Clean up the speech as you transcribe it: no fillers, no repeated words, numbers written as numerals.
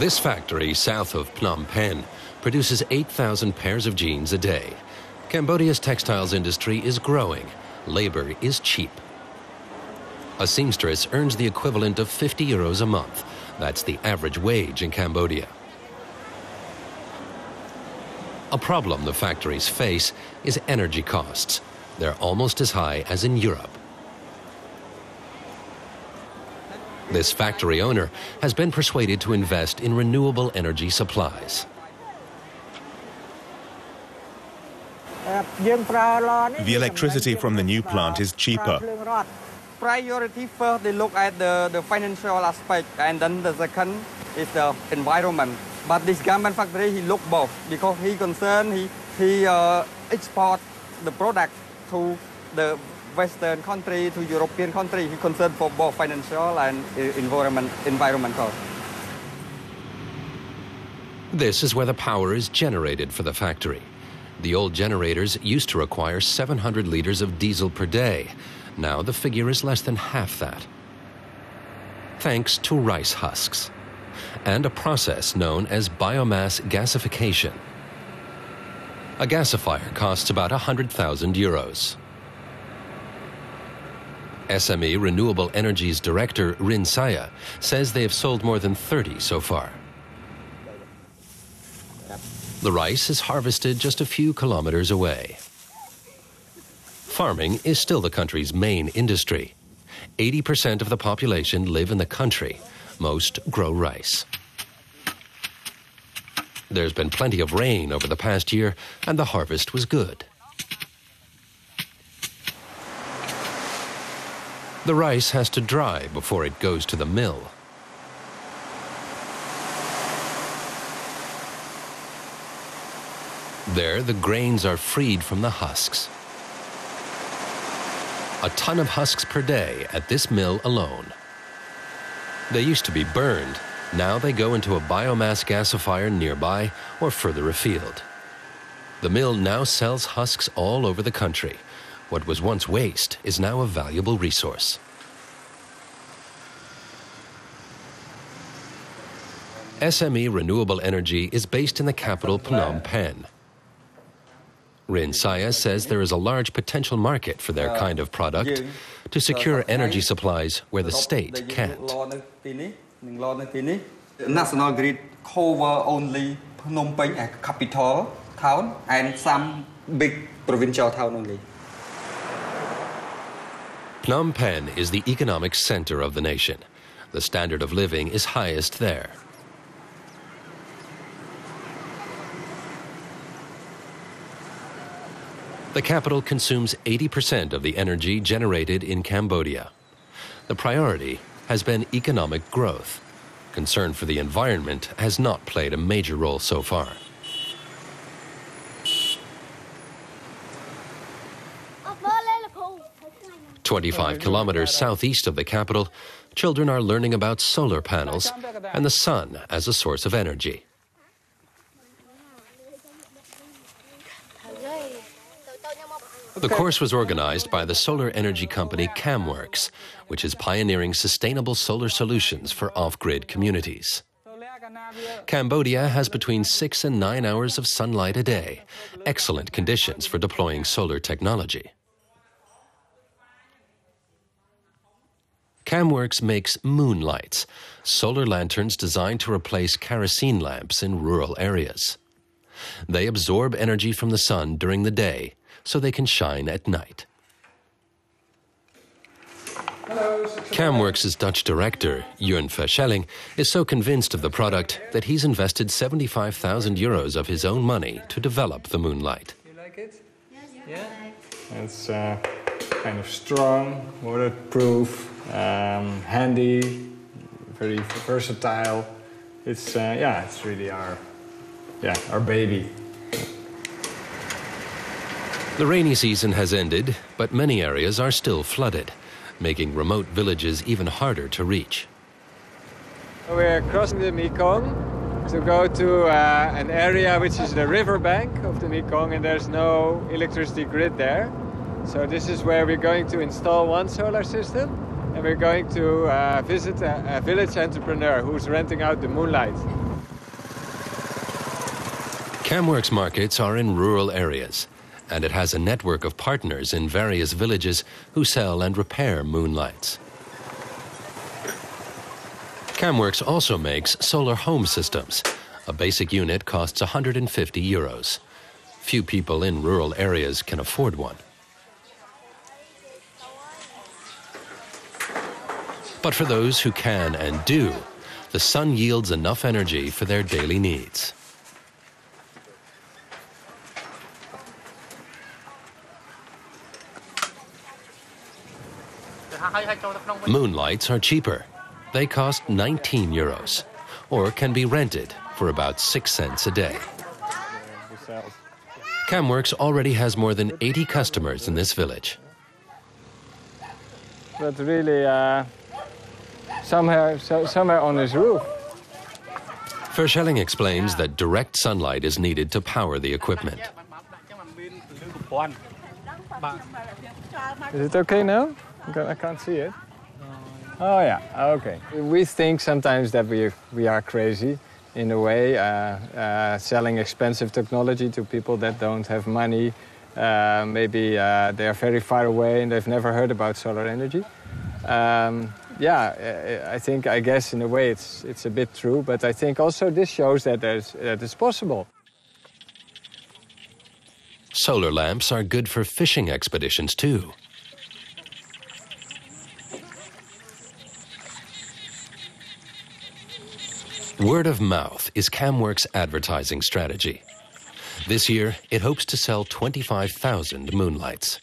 This factory south of Phnom Penh produces 8,000 pairs of jeans a day. Cambodia's textiles industry is growing. Labor is cheap. A seamstress earns the equivalent of 50 euros a month. That's the average wage in Cambodia. A problem the factories face is energy costs. They're almost as high as in Europe. This factory owner has been persuaded to invest in renewable energy supplies. The electricity from the new plant is cheaper. Priority first, they look at the financial aspect, and then the second is the environment. But this garment factory, he look both because he concerned, he export the product to the Western country, to European country. He concerned for both financial and environmental. This is where the power is generated for the factory. The old generators used to require 700 liters of diesel per day. Now the figure is less than half that. Thanks to rice husks and a process known as biomass gasification. A gasifier costs about 100,000 euros. SME Renewable Energies director Rin Saya says they have sold more than 30 so far. The rice is harvested just a few kilometers away. Farming is still the country's main industry. 80% of the population live in the country. Most grow rice. There's been plenty of rain over the past year, and the harvest was good. The rice has to dry before it goes to the mill. There, the grains are freed from the husks. A ton of husks per day at this mill alone. They used to be burned. Now they go into a biomass gasifier nearby or further afield. The mill now sells husks all over the country. What was once waste is now a valuable resource. SME Renewable Energy is based in the capital Phnom Penh. Rin Saya says there is a large potential market for their kind of product to secure energy supplies where the state can't. The national grid cover only Phnom Penh as capital town and some big provincial town only. Phnom Penh is the economic center of the nation. The standard of living is highest there. The capital consumes 80% of the energy generated in Cambodia. The priority has been economic growth. Concern for the environment has not played a major role so far. "25 kilometers southeast of the capital, children are learning about solar panels and the sun as a source of energy. The course was organized by the solar energy company Kamworks, which is pioneering sustainable solar solutions for off-grid communities. Cambodia has between 6 and 9 hours of sunlight a day, excellent conditions for deploying solar technology. Kamworks makes Moonlights, solar lanterns designed to replace kerosene lamps in rural areas. They absorb energy from the sun during the day, so they can shine at night. Kamworks' Dutch director, Jurn Verschelling, is so convinced of the product that he's invested 75,000 euros of his own money to develop the Moonlight. You like it? Yeah? It's kind of strong, waterproof, handy, very versatile. It's really our baby. The rainy season has ended, but many areas are still flooded, making remote villages even harder to reach. We're crossing the Mekong to go to an area which is the riverbank of the Mekong, and there's no electricity grid there. So this is where we're going to install one solar system, and we're going to visit a village entrepreneur who's renting out the Moonlight. Kamworks markets are in rural areas, and it has a network of partners in various villages who sell and repair Moonlights. Kamworks also makes solar home systems. A basic unit costs €150. Few people in rural areas can afford one. But for those who can and do, the sun yields enough energy for their daily needs. Moonlights are cheaper. They cost €19, or can be rented for about 6 cents a day. Kamworks already has more than 80 customers in this village. But really, somewhere on this roof. Verschelling explains that direct sunlight is needed to power the equipment. Is it okay now? I can't see it. Oh yeah, okay. We think sometimes that we are crazy in a way, selling expensive technology to people that don't have money. Maybe they are very far away and they've never heard about solar energy. I guess in a way it's a bit true, but I think also this shows that it's possible. Solar lamps are good for fishing expeditions too. Word of mouth is Kamworks' advertising strategy. This year, it hopes to sell 25,000 Moonlights.